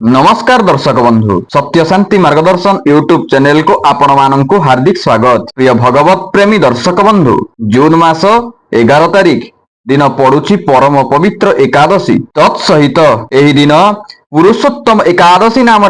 नमस्कार दर्शक बंधु सत्य शांति मार्गदर्शन यूट्यूब चैनल को आपण मानक हार्दिक स्वागत। प्रिय भगवत प्रेमी दर्शक बंधु जून मास 11 तारिख दिन पड़ुछि परम पवित्र एकादशी। तत्सहित एही दिन पुरुषोत्तम एकादशी नाम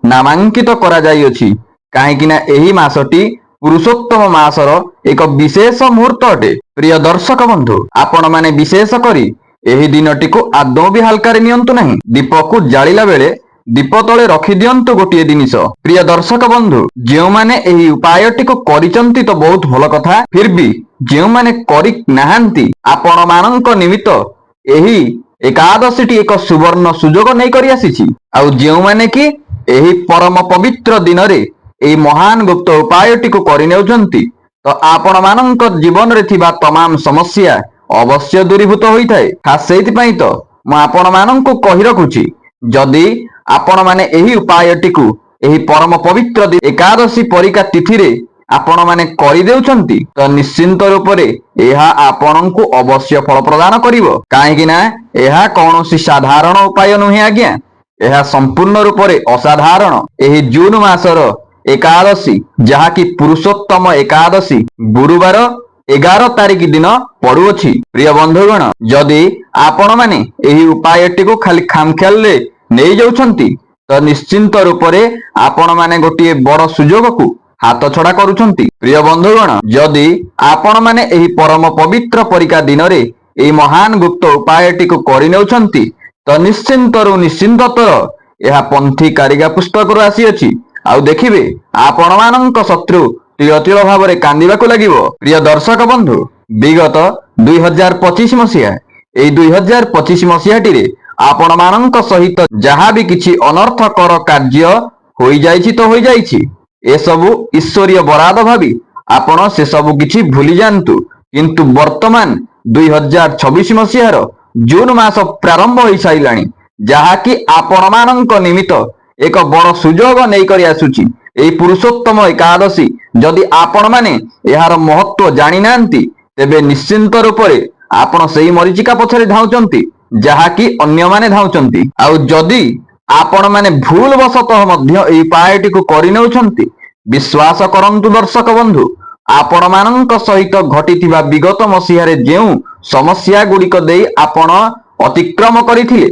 नामांकित करा जाइअछि। काहेकि ना एही मासटी पुरुषोत्तम मासर एक विशेष मुहूर्त अटे। प्रिय दर्शक बंधु आपण माने विशेष करी एही दिनटी को आदौ भी हल्का नियंतु नहीं। दीप को जालिला बेले दीप तले रखी दियंतु गोटे जिनिस। प्रिय दर्शक बंधु जो माने एही उपायटी को करिसंती तो बहुत भल कथा, फिर भी जो माने करि नाहंती आपण मानक निमित्त एही एकादशीटी एक सुवर्ण सुजोग नहीं करि आसीछि। आउ जो माने कि एही परम पवित्र दिन रे एही महान गुप्त उपायटी को करि नेउछंती तो आपण मानक जीवन रे थिबा तमाम समस्या अवश्य दूरीभूत होता है। खास से तो मु आपण मानक कही रखुची जदि आपण माने एही उपायटी को एही परम पवित्र एकादशी परिका तिथि रे आपण माने करि देउछंती तो निश्चिंत रूप रे एहा आपनकु अवश्य फल प्रदान करिवो। काहेकि ना एहा कोनोसी साधारण उपाय नुहे आज्ञा, एहा संपूर्ण रूप रे असाधारण। एही जून मासर एकादशी जहाकी पुरुषोत्तम एकादशी गुरुवार 11 तारिख दिन पड़ुअछि। प्रिय बंधुगण जदि आपण माने एही उपायटी को खाली खामख्याल रे नहीं जाउछंती तो निश्चिंत रूप रे आपण माने गोटे बड़ सुजोग को हाथ छड़ा करूछंती। प्रिय बंधुगण जदि आपण माने एही परम पवित्र परिका दिन रे एही महान गुप्त उपायटी को करि नेउछंती तो निश्चिंततर एहा पंथी कारिगा पुस्तक रो आसी अछि। आउ देखिबे आपण मानक शत्रु तिल तिल भाव में कांदिबाकु लागिबो। प्रिय दर्शक बंधु विगत 2025 मसीहा एई 2025 मसीहाटी रे आपण मानक सहित जहाँ भी किछि अनर्थकर कार्य होई जाइछि तो होई जाइछि। ए सबु ईश्वरीय बराद भावी आपण से सबु किछि भूली जानतु। किंतु वर्तमान 2026 मसीहार जून मास प्रारंभ होई साइलाणी जहाँकि आपण मानक निमित्त एक बड़ सुजोग नहीं करि आसुछि। एई पुरुषोत्तम एकादशी जदि आपण माने एहार महत्व जानि नांती तेबे निश्चिंत रूप रे आपण सेही मरीचिका पछरे धाउचंती जहाँकि अन्य माने धाउचंती। आउ जदि आपण माने भूल वशतः मध्य एई उपायटी को करि नेउछंती विश्वास करंतु दर्शक बंधु आपण मानक सहित घटिथिबा विगत मसीहारे जेउ समस्या गुड़िक देई आपण अतिक्रम करिथिले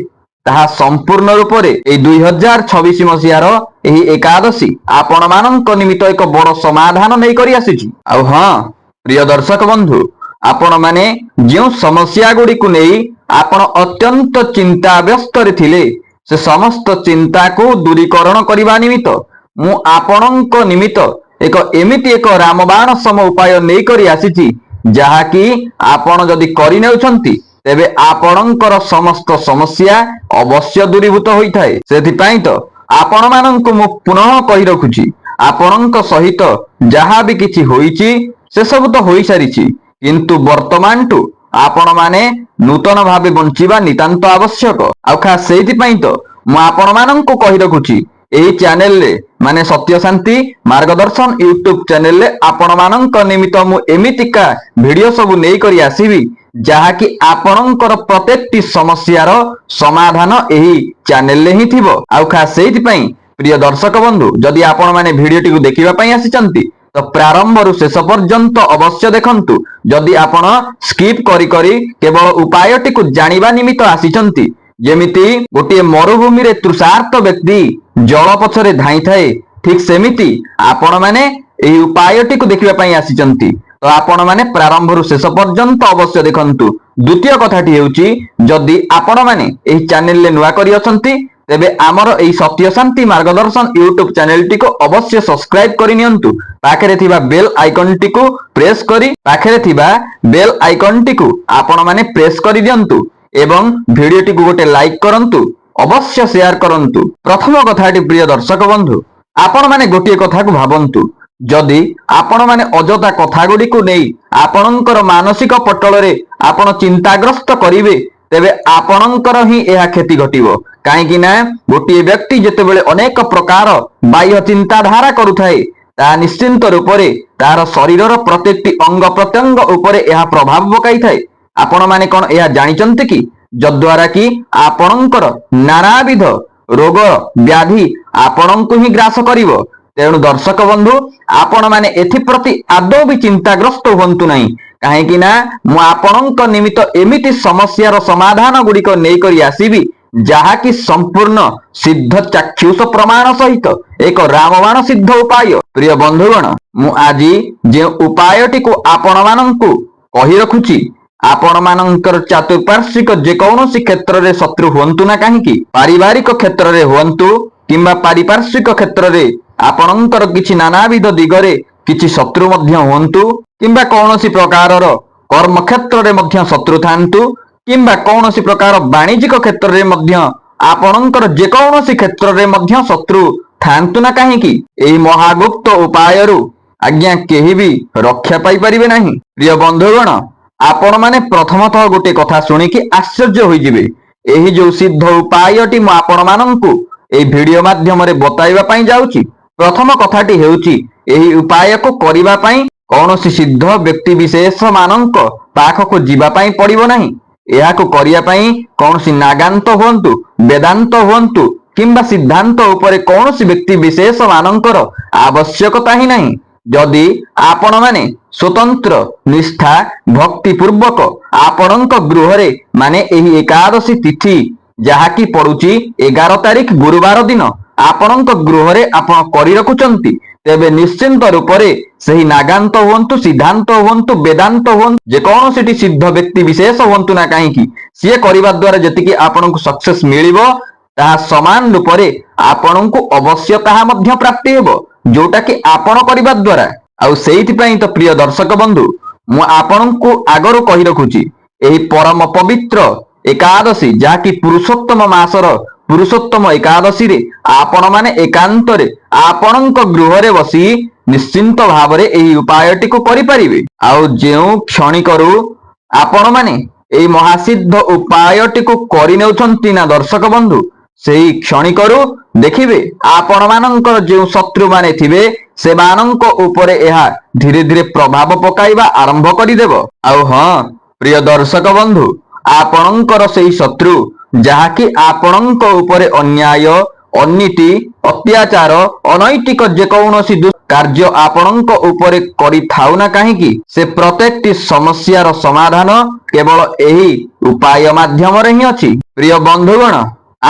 ताहा संपूर्ण रूप रे एई 2026 मसीहार एही एकादशी आपण मानक निमित्त एक बड़ समाधान नहीं करि आसीछि। आउ हां प्रिय दर्शक बंधु आपण माने जो समस्या गुड़ी को नहीं आपण अत्यंत चिंताव्यस्त रे थिले से समस्त चिंता को दूरीकरण करबा निमित्त मु आपणक निमित्त एक एमिति एक रामबाण सम उपाय नहीं करि आसीछि जहाँकि आपण जदि करि नेउछंती तेबे आपणकर समस्त समस्या अवश्य दूरीभूत होइथाय। सेथिपाई तो आपण मानक मु पुनः कहि रखुछि आपणक सहित जहाँ भी किछि होइछि से सब तो होई सारिछि किंतु वर्तमान टू आपण माने नूतन भावे बंचिबा नितांत आवश्यक। आ खास सेथिपाई तो मु आपण मानक कहि रखुछि एही चैनल रे माने सत्य शांति मार्गदर्शन यूट्यूब चैनल रे आपण मानक निमित्त मु एमितिका वीडियो सब नै करि आसीबी जहाँकि आपणकर प्रत्येकटी समस्यार समाधान एही चैनल रे ही थिबो। आ खास सेहिथिपाई प्रिय दर्शक बंधु जदि आपण माने वीडियोटी को देखिबा पई आसीचंती तो प्रारंभ रु शेष पर्यंत अवश्य देखंतु। जदि आपण स्किप करी करी केवल उपायटी को जानिबा निमित्त आसीचंती जेमिति गोटे मरुभूमि रे तृषार्त व्यक्ति जल पछरे धाई थाए ठीक सेमिति आपण माने एही उपायटी को देखिबा पई आसीचंती तो आपण माने प्रारंभ रु शेष पर्यंत अवश्य देखंतु। द्वितीय कथाटी हेउची जदि आपण माने एही चैनल ले नुवा करी अछंती तेबे आमर एही सत्य शांति मार्गदर्शन यूट्यूब चैनल टी को अवश्य सब्सक्राइब करि नियंतु। पाखरे थिबा बेल आइकन टी को प्रेस करी पाखरे थिबा बेल आइकन टी को आपण माने प्रेस करि दियंतु एवं वीडियो टी को गोटे लाइक करंतु अवश्य शेयर करंतु। प्रथम कथाटी प्रिय दर्शक बंधु आपण माने गोटे कथा को भाबंतु जदि आपण माने अजता कथा गुडी को नहीं आपणकर मानसिक पटल रे आपण चिंताग्रस्त करिवे तेबे आपणकर ही एहा क्षति घटिबो। काहेकि ना गोटे व्यक्ति जेतेबेले अनेक प्रकार बाह्य चिंताधारा करुथाए ता निश्चिंत रूप रे तार शरीरर प्रत्येकटी अंग प्रत्यंग उपरे एहा प्रभाव पकाई थाए। आपण माने कोन एहा जानिचंती कि जद्वारा कि आपणकर नानाविध ରୋଗ ବ୍ୟାଧି ଆପଣଙ୍କୁ ହିଁ ଗ୍ରାସ କରିବ। ତେଣୁ ଦର୍ଶକ ବନ୍ଧୁ, ଆପଣ ମାନେ ଏଥିପ୍ରତି ଆଦୌ ବି ଚିନ୍ତାଗ୍ରସ୍ତ ହୁଅନ୍ତୁ ନାହିଁ। କାହିଁକି ନା ମୁଁ ଆପଣଙ୍କ ନିମିତ୍ତ ଏମିତି ସମସ୍ୟାର ସମାଧାନ ଗୁଡ଼ିକ ନେଇକରି ଆସିବି, ଯାହାକି ସମ୍ପୂର୍ଣ୍ଣ ସିଦ୍ଧ ଚାକ୍ଷୁଷ ପ୍ରମାଣ ସହିତ ଏକ ରାମବାଣ ସିଦ୍ଧ ଉପାୟ। ପ୍ରିୟ ବନ୍ଧୁଗଣ, ମୁଁ ଆଜି ଯେଉଁ ଉପାୟଟିକୁ ଆପଣମାନଙ୍କୁ କହି ରଖୁଛି, ଆପଣମାନଙ୍କର ଚତୁଃପାର୍ଶ୍ୱିକ ଯେକୌଣସି କ୍ଷେତ୍ରରେ ଶତ୍ରୁ ହୁଅନ୍ତୁ ନା କାହିଁକି, ପାରିବାରିକ କ୍ଷେତ୍ରରେ ହୁଅନ୍ତୁ କିମ୍ବା ପାରିପାର୍ଶ୍ୱିକ କ୍ଷେତ୍ରରେ ଆପଣଙ୍କର କିଛି ନାନାବିଧ ଦିଗରେ କିଛି ଶତ୍ରୁ ମଧ୍ୟ ହୁଅନ୍ତୁ, କିମ୍ବା କୌଣସି ପ୍ରକାରର କର୍ମକ୍ଷେତ୍ରରେ ମଧ୍ୟ ଶତ୍ରୁ ଥାନ୍ତୁ, କିମ୍ବା କୌଣସି ପ୍ରକାର ବାଣିଜ୍ୟିକ କ୍ଷେତ୍ରରେ ମଧ୍ୟ ଆପଣଙ୍କର ଯେକୌଣସି କ୍ଷେତ୍ରରେ ମଧ୍ୟ ଶତ୍ରୁ ଥାନ୍ତୁ ନା କାହିଁକି, ଏହି ମହାଗୁପ୍ତ ଉପାୟରୁ ଆଜ୍ଞା କେହି ବି ରକ୍ଷା ପାଇପାରିବେ ନାହିଁ। ପ୍ରିୟ ବନ୍ଧୁଗଣ, ଆପଣମାନେ ପ୍ରଥମତଃ ଗୋଟେ କଥା ଶୁଣିକି ଆଶ୍ଚର୍ଯ୍ୟ ହୋଇଯିବେ। ଏହି ଯୋଉ ସିଦ୍ଧ ଉପାୟଟି ମୁଁ ଆପଣମାନଙ୍କୁ ଏହି ଭିଡିଓ ମାଧ୍ୟମରେ ବତାଇବା ପାଇଁ ଯାଉଛି, ପ୍ରଥମ କଥାଟି ହେଉଛି, ଏହି ଉପାୟକୁ କରିବା ପାଇଁ କୌଣସି ସିଦ୍ଧ ବ୍ୟକ୍ତି ବିଶେଷ ମାନଙ୍କ ପାଖକୁ ଯିବା ପାଇଁ ପଡିବ ନାହିଁ। ଏହାକୁ କରିବା ପାଇଁ କୌଣସି ନାଗାନ୍ତ ହୁଅନ୍ତୁ, ବେଦାନ୍ତ ହୁଅନ୍ତୁ କିମ୍ବା ସିଦ୍ଧାନ୍ତ ଉପରେ କୌଣସି ବ୍ୟକ୍ତି ବିଶେଷ ମାନଙ୍କର ଆବଶ୍ୟକତା ହିଁ ନାହିଁ। ଯଦି ଆପଣମାନେ ସ୍ୱତନ୍ତ୍ର ନିଷ୍ଠା ଭକ୍ତି ପୂର୍ବକ ଆପଣଙ୍କ ଗୃହରେ ମାନେ ଏହି ଏକାଦଶୀ ତିଥି ଯାହାକି ପଡୁଛି 11 ତାରିଖ ଗୁରୁବାର ଦିନ ଆପଣଙ୍କ ଗୃହରେ ଆପଣ କରି ରଖୁଛନ୍ତି, ତେବେ ନିଶ୍ଚିନ୍ତ ରୂପରେ ସେହି ନାଗାନ୍ତ ହୁଅନ୍ତୁ, ସିଦ୍ଧାନ୍ତ ହୁଅନ୍ତୁ, ବେଦାନ୍ତ ହୁଅନ୍ତୁ, ଯେକୌଣସିଟି ସିଦ୍ଧ ବ୍ୟକ୍ତି ବିଶେଷ ହୁଅନ୍ତୁ ନା କାହିଁକି, ସିଏ କରିବା ଦ୍ୱାରା ଯେତିକି ଆପଣଙ୍କୁ ସକ୍ସେସ ମିଳିବ, ତାହା ସମାନ ରୂପରେ ଆପଣଙ୍କୁ ଅବଶ୍ୟ ତାହା ମଧ୍ୟ ପ୍ରାପ୍ତି ହେବ, ଯୋଉଟା କି ଆପଣ କରିବା ଦ୍ୱାରା। ଆଉ ସେଇଥିପାଇଁ ତ ପ୍ରିୟ ଦର୍ଶକ ବନ୍ଧୁ, ମୁଁ ଆପଣଙ୍କୁ ଆଗରୁ କହି ରଖୁଛି, ଏହି ପରମ ପବିତ୍ର ଏକାଦଶୀ ଯାହାକି ପୁରୁଷୋତ୍ତମ ମାସର ପୁରୁଷୋତ୍ତମ ଏକାଦଶୀରେ ଆପଣମାନେ ଏକାନ୍ତରେ ଆପଣଙ୍କ ଗୃହରେ ବସି ନିଶ୍ଚିନ୍ତ ଭାବରେ ଏହି ଉପାୟଟିକୁ କରିପାରିବେ। ଆଉ ଯେଉଁ କ୍ଷଣିକରୁ ଆପଣମାନେ ଏହି ମହାସିଦ୍ଧ ଉପାୟଟିକୁ କରିନେଉଛନ୍ତି ନା ଦର୍ଶକ ବନ୍ଧୁ, ସେହି କ୍ଷଣିକରୁ ଦେଖିବେ ଆପଣମାନଙ୍କର ଯେଉଁ ଶତ୍ରୁମାନେ ଥିବେ ସେମାନଙ୍କ ଉପରେ ଏହା ଧୀରେ ଧୀରେ ପ୍ରଭାବ ପକାଇବା ଆରମ୍ଭ କରିଦେବ। ଆଉ ହଁ ପ୍ରିୟ ଦର୍ଶକ ବନ୍ଧୁ, ଆପଣଙ୍କର ସେହି ଶତ୍ରୁ ଯାହାକି ଆପଣଙ୍କ ଉପରେ ଅନ୍ୟାୟ ଅନୀତି ଅତ୍ୟାଚାର ଅନୈତିକ ଯେକୌଣସି କାର୍ଯ୍ୟ ଆପଣଙ୍କ ଉପରେ କରିଥାଉ ନା କାହିଁକି, ସେ ପ୍ରତ୍ୟେକଟି ସମସ୍ୟାର ସମାଧାନ କେବଳ ଏହି ଉପାୟ ମାଧ୍ୟମରେ ହିଁ ଅଛି। ପ୍ରିୟ ବନ୍ଧୁଗଣ,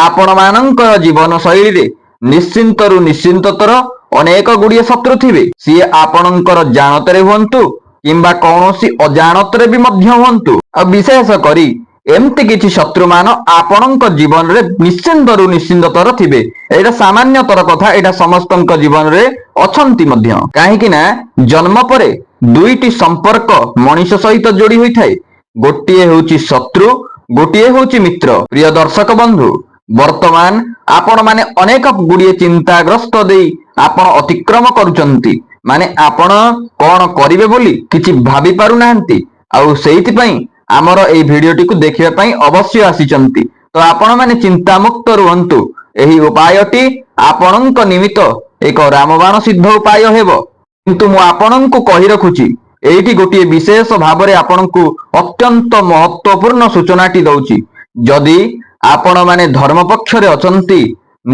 ଆପଣମାନଙ୍କର ଜୀବନ ଶୈଳୀରେ ନିଶ୍ଚିନ୍ତରୁ ନିଶ୍ଚିନ୍ତତର ଅନେକ ଗୁଡ଼ିଏ ଶତ୍ରୁ ଥିବେ। ସିଏ ଆପଣଙ୍କର ଜାଣତରେ ହୁଅନ୍ତୁ କିମ୍ବା କୌଣସି ଅଜାଣତରେ ବି ମଧ୍ୟ ହୁଅନ୍ତୁ। ଆଉ ବିଶେଷ କରି ଏମିତି କିଛି ଶତ୍ରୁମାନ ଆପଣଙ୍କ ଜୀବନରେ ନିଶ୍ଚିନ୍ତରୁ ନିଶ୍ଚିନ୍ତତର ଥିବେ। ଏଇଟା ସାମାନ୍ୟତର କଥା, ଏଇଟା ସମସ୍ତଙ୍କ ଜୀବନରେ ଅଛନ୍ତି ମଧ୍ୟ। କାହିଁକି ନା ଜନ୍ମ ପରେ ଦୁଇଟି ସମ୍ପର୍କ ମଣିଷ ସହିତ ଯୋଡି ହୋଇଥାଏ, ଗୋଟିଏ ହେଉଛି ଶତ୍ରୁ, ଗୋଟିଏ ହେଉଛି ମିତ୍ର। ପ୍ରିୟ ଦର୍ଶକ ବନ୍ଧୁ, ବର୍ତ୍ତମାନ ଆପଣମାନେ ଅନେକ ଗୁଡ଼ିଏ ଚିନ୍ତାଗ୍ରସ୍ତ ଦେଇ ଆପଣ ଅତିକ୍ରମ କରୁଛନ୍ତି, ମାନେ ଆପଣ କଣ କରିବେ ବୋଲି କିଛି ଭାବି ପାରୁନାହାନ୍ତି। ଆଉ ସେଇଥିପାଇଁ ଆମର ଏହି ଭିଡିଓଟିକୁ ଦେଖିବା ପାଇଁ ଅବଶ୍ୟ ଆସିଛନ୍ତି। ତ ଆପଣମାନେ ଚିନ୍ତାମୁକ୍ତ ରୁହନ୍ତୁ, ଏହି ଉପାୟଟି ଆପଣଙ୍କ ନିମିତ୍ତ ଏକ ରାମବାଣ ସିଦ୍ଧ ଉପାୟ ହେବ। କିନ୍ତୁ ମୁଁ ଆପଣଙ୍କୁ କହି ରଖୁଛି, ଏଇଠି ଗୋଟିଏ ବିଶେଷ ଭାବରେ ଆପଣଙ୍କୁ ଅତ୍ୟନ୍ତ ମହତ୍ୱପୂର୍ଣ୍ଣ ସୂଚନାଟି ଦଉଛି। ଯଦି ଆପଣମାନେ ଧର୍ମ ପକ୍ଷରେ ଅଛନ୍ତି,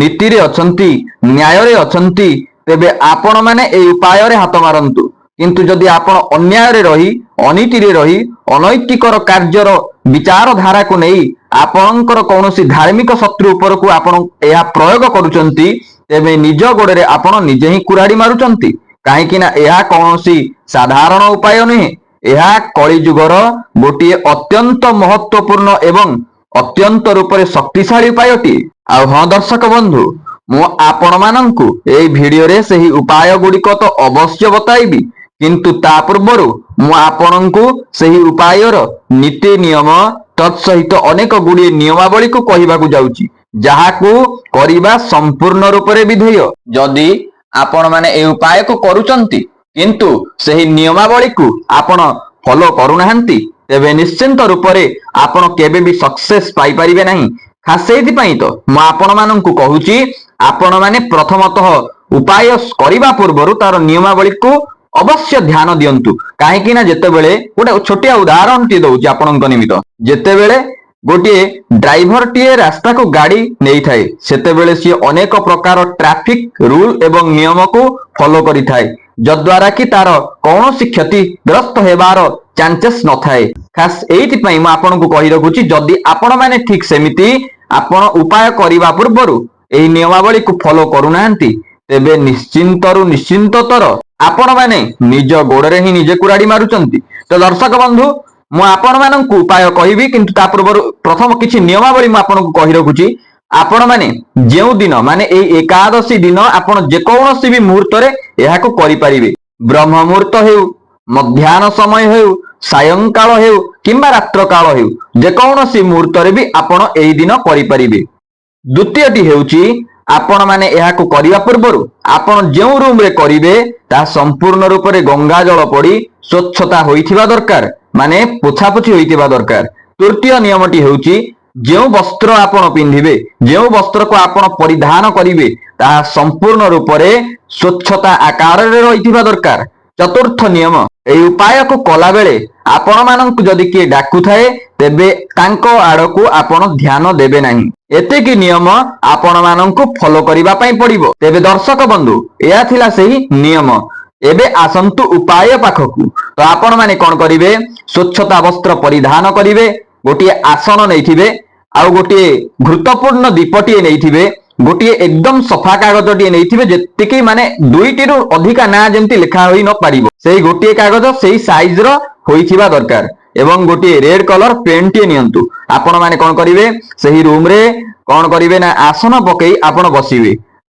ନୀତିରେ ଅଛନ୍ତି, ନ୍ୟାୟରେ ଅଛନ୍ତି, ତେବେ ଆପଣମାନେ ଏହି ଉପାୟରେ ହାତ ମାରନ୍ତୁ। କିନ୍ତୁ ଯଦି ଆପଣ ଅନ୍ୟାୟରେ ରହି ଅନୀତିରେ ରହି ଅନୈତିକର କାର୍ଯ୍ୟର ବିଚାରଧାରାକୁ ନେଇ ଆପଣଙ୍କର କୌଣସି ଧାର୍ମିକ ଶତ୍ରୁ ଉପରକୁ ଆପଣ ଏହା ପ୍ରୟୋଗ କରୁଛନ୍ତି, ତେବେ ନିଜ ଗୋଡ଼ରେ ଆପଣ ନିଜେ ହିଁ କୁରାଢ଼ି ମାରୁଛନ୍ତି। କାହିଁକି ନା ଏହା କୌଣସି ସାଧାରଣ ଉପାୟ ନୁହେଁ, ଏହା କଳିଯୁଗର ଗୋଟିଏ ଅତ୍ୟନ୍ତ ମହତ୍ୱପୂର୍ଣ୍ଣ ଏବଂ ଅତ୍ୟନ୍ତ ରୂପରେ ଶକ୍ତିଶାଳୀ ଉପାୟଟିଏ। ଆଉ ହଁ ଦର୍ଶକ ବନ୍ଧୁ, ମୁଁ ଆପଣମାନଙ୍କୁ ଏହି ଭିଡିଓରେ ସେହି ଉପାୟ ଗୁଡ଼ିକ ତ ଅବଶ୍ୟ ବତାଇବି, କିନ୍ତୁ ତା ପୂର୍ବରୁ ମୁଁ ଆପଣଙ୍କୁ ସେହି ଉପାୟର ନୀତି ନିୟମ ତତ୍ସହିତ ଅନେକ ଗୁଡ଼ିଏ ନିୟମାବଳୀକୁ କହିବାକୁ ଯାଉଛି, ଯାହାକୁ କରିବା ସମ୍ପୂର୍ଣ୍ଣ ରୂପରେ ବିଧେୟ। ଯଦି ଆପଣମାନେ ଏହି ଉପାୟକୁ କରୁଛନ୍ତି କିନ୍ତୁ ସେହି ନିୟମାବଳୀକୁ ଆପଣ ଫଲୋ କରୁନାହାନ୍ତି, ତେବେ ନିଶ୍ଚିନ୍ତ ରୂପରେ ଆପଣ କେବେ ବି ସକ୍ସେସ ପାଇପାରିବେ ନାହିଁ। ଖାସ ସେଇଥିପାଇଁ ତ ମୁଁ ଆପଣମାନଙ୍କୁ କହୁଛି, ଆପଣମାନେ ପ୍ରଥମତଃ ଉପାୟ କରିବା ପୂର୍ବରୁ ତାର ନିୟମାବଳୀକୁ ଅବଶ୍ୟ ଧ୍ୟାନ ଦିଅନ୍ତୁ। କାହିଁକି ନା ଯେତେବେଳେ ଗୋଟେ ଛୋଟିଆ ଉଦାହରଣଟି ଦଉଛି ଆପଣଙ୍କ ନିମିତ୍ତ, ଯେତେବେଳେ गोटे ड्राइवर टीए रास्ता को गाड़ी नहीं थाए सेतेबेले सी अनेक प्रकार ट्रैफिक रूल एवं नियम को फॉलो करी थाए जद्वारा कि तार कौन सी क्षतिग्रस्त हेबार चांसेस न थाए खास एइति पई म आपन को कहि रखुची जदी आपण माने ठीक सेमिति आपण उपाय करिवा पूर्वरु एही नियमावली को फॉलो करू नाहंती तेबे निश्चिंतरु निश्चिंततर आपण माने निज गोड़रे ही निजे कुराड़ी मारुचंती। तो दर्शक बंधु मु आपण माननकु उपाय कहिबी किंतु ता पूर्वरु प्रथम किछि नियमावली म आपन को कहि रखुची। आपण माने जेउ दिन माने एई एकादशी दिन आपण जे कोनोसी भी मुहूर्त रे एहा को करि परिबे ब्रह्म मुहूर्त हेउ मध्याह्न समय हेउ सायंकाल हेउ किंबा रात्र काल हेउ जे कोनोसी मुहूर्त रे भी आपण एई दिन करि परिबे। द्वितीयटी हेउची आपण माने एहा को करिवा पूर्वरु आपण जेउ रूम रे करिवे ता संपूर्ण रूप रे गंगा जल पड़ी स्वच्छता होइथिबा दरकार माने पोछापोछि होइथिबा दरकार। तृतीय नियमटी हेउची जेउ वस्त्र आपण पिंधिबे जेउ वस्त्र को आपण परिधान करिवे ता संपूर्ण रूप रे स्वच्छता आकार रे रहिथिबा दरकार। चतुर्थ नियम एई उपाय को कला बेले आपण माननकु जदि किए डाकु थाए तेबे तांको आड़कू आपण ध्यान देबे नाही एतेकी नियम आपण माननकु फॉलो करिबा पई पड़िबो। तेबे दर्शक बंधु एया थिला सेही नियम एबे आसंतु उपाय पाखकु। तो आपण माने कोन करिवे स्वच्छता वस्त्र परिधान करिवे गोटिए आसन नैथिबे आउ गोटिए गुरुत्वपूर्ण दीपटिए नैथिबे गोटिए एकदम सफा कागजटिए नैथिबे जेतिकी माने दुईटी रु अधिका ना जेंति लिखा होई न पारिबो सेही गोटिए कागज सेही साइज रो होइथिबा दरकार एवं गोटिए रेड कलर पेन टिए नियंतु। आपण माने कोन करिवे सेही रूम रे कोन करिवे ना आसन पकेई आपण बसिवे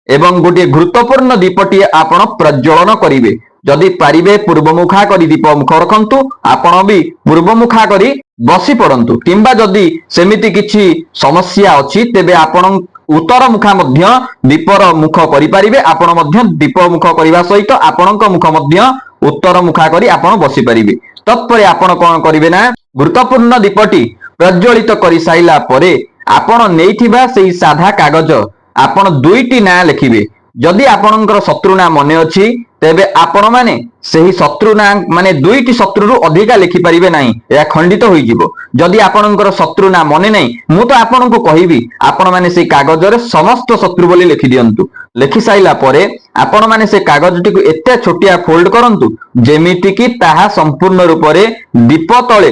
एवं गोटिए गुरुत्वपूर्ण दीपटिए आपण प्रज्वलन करिवे जदि पारिबे पूर्वमुखा करी दीप मुख रखंतु आपण भी पूर्वमुखा करी बसी पड़ंतु किंबा जदि सेमिति किछि समस्या अछि तेबे आपण उत्तर मुखा मध्य दीपर मुख करि पारिबे आपण मध्य दीप मुख करिवा सहित आपणक मुख मध्य उत्तर मुखा करी आपण बसी पारिबे। तत्परे आपण कोन करिवे ना गुरुत्वपूर्ण दीपटी प्रज्वलित करि साइला परे आपण नेइथिबा सेही साधा कागज आपण दुईटी ना लिखिबे जदि आपणकर शत्रु ना मने अछि तेबे आपण माने सेही शत्रु ना माने दुईटी शत्रु रु अधिका लिखि परिबे नाही या खंडित होई जिवो। जदि आपणकर शत्रु ना मने नाही मु तो आपण को कहिबी आपण माने सेही कागज रे समस्त शत्रु बोली लिखि दियंतु लिखि साइला परे आपण माने से कागजटी को एते छोटिया फोल्ड करंतु जेमिति कि ताहा संपूर्ण रूप रे दीप तळे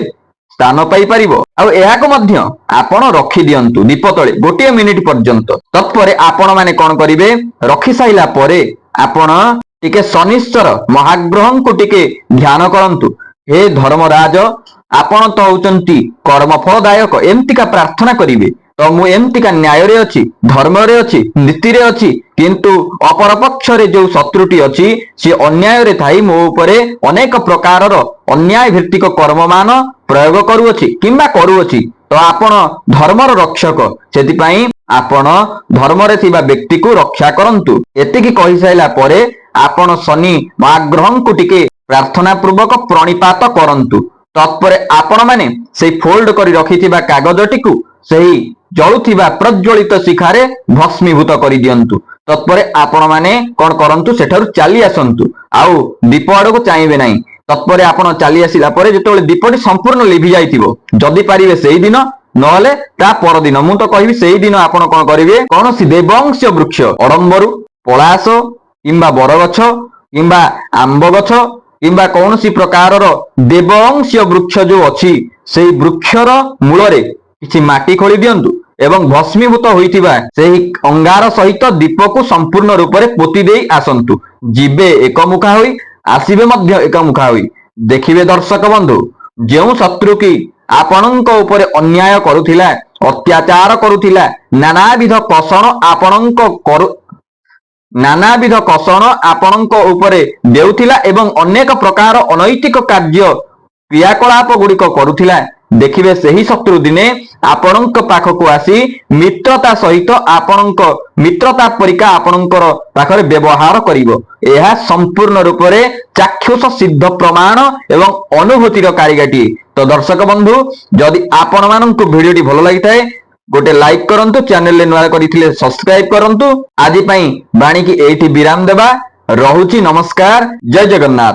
स्थान पाई परिबो आउ एहा को मध्य आपण रखि दियंतु दीप तळे गोटे मिनिट पर्यंत। तत्परे आपण माने कोन करिवे रखि साइला परे आपण टिके शनिश्चर महाग्रहं को टिके ध्यान करंतु हे धर्मराज आपण तो होचंती कर्मफलदायक एमतिका प्रार्थना करिवे तो मु एमतिका न्याय रे अछि धर्म रे अछि नीति रे अछि किंतु अपर पक्ष रे जो शत्रुटी अछि से अन्याय रे थाई मो उपरे अनेक प्रकार रो अन्याय भित्तिक कर्ममान प्रयोग करूअछि किंबा करूअछि तो आपण धर्मर रक्षक सेति पई आपण धर्म रे थिबा व्यक्ति को रक्षा करंतु। एतिकी कहि साइला परे आपण शनि महाग्रहं को टिके प्रार्थना पूर्वक प्रणिपात करंतु। तत्परे आपण माने सेही फोल्ड करी रखिथिबा कागजटी को सेही जळुथिबा प्रज्वलित शिखारे भस्मीभूत करी दियंतु। तत्परे आपण माने कोन करंतु सेठारु चाली आसंतु आउ दीप आडको चाइबे नाही। तत्परे आपण चाली आसिला परे जेतोले दीपटी संपूर्ण लिभि जाइतिबो जदि पारिबे सेही दिन नहले ता पर दिन मु तो कहबी सेही दिन आपण कोन करिवे कोनोसी देवंश वृक्ष अडंबरु पलास किंबा बरगछ किंबा आंब गछ किंबा कौनसी प्रकार देवंश वृक्ष जो अछि सेही वृक्षर मूल रे किछि माटी खोली दियंतु एवं भस्मीभूत होइतिबा सेही अंगार सहित दीप को संपूर्ण रूप रे पोती देई आसंतु जीवे एकमुखा होई आसीबे मध्य एकमुखा होई। देखिबे दर्शक बंधु जेउ शत्रु की आपणक उपरे अन्याय करुथिला अत्याचार करुथिला नानाविध कषण आपणक करू नानाविध कषण आपणक उपरे देउथिला एवं अनेक प्रकार अनैतिक कार्य क्रियाकलाप गुड़िक करुथिला देखिबे सेही शत्रु दिने आपणक पाखकु आसी मित्रता सहित आपणक मित्रता परिका आपणकर पाखरे व्यवहार करिवो। एहा संपूर्ण रूप रे चाक्षुष सिद्ध प्रमाण एवं अनुभूतिर कारिगाटी। तो दर्शक बंधु जदि आपण माननकु वीडियोटी भलो लागिथाय गोटे लाइक करंतु चैनल ले नुआ करिथिले सब्सक्राइब करंतु। आजि पई बाणी की एठी विराम देबा रहुची नमस्कार जय जगन्नाथ।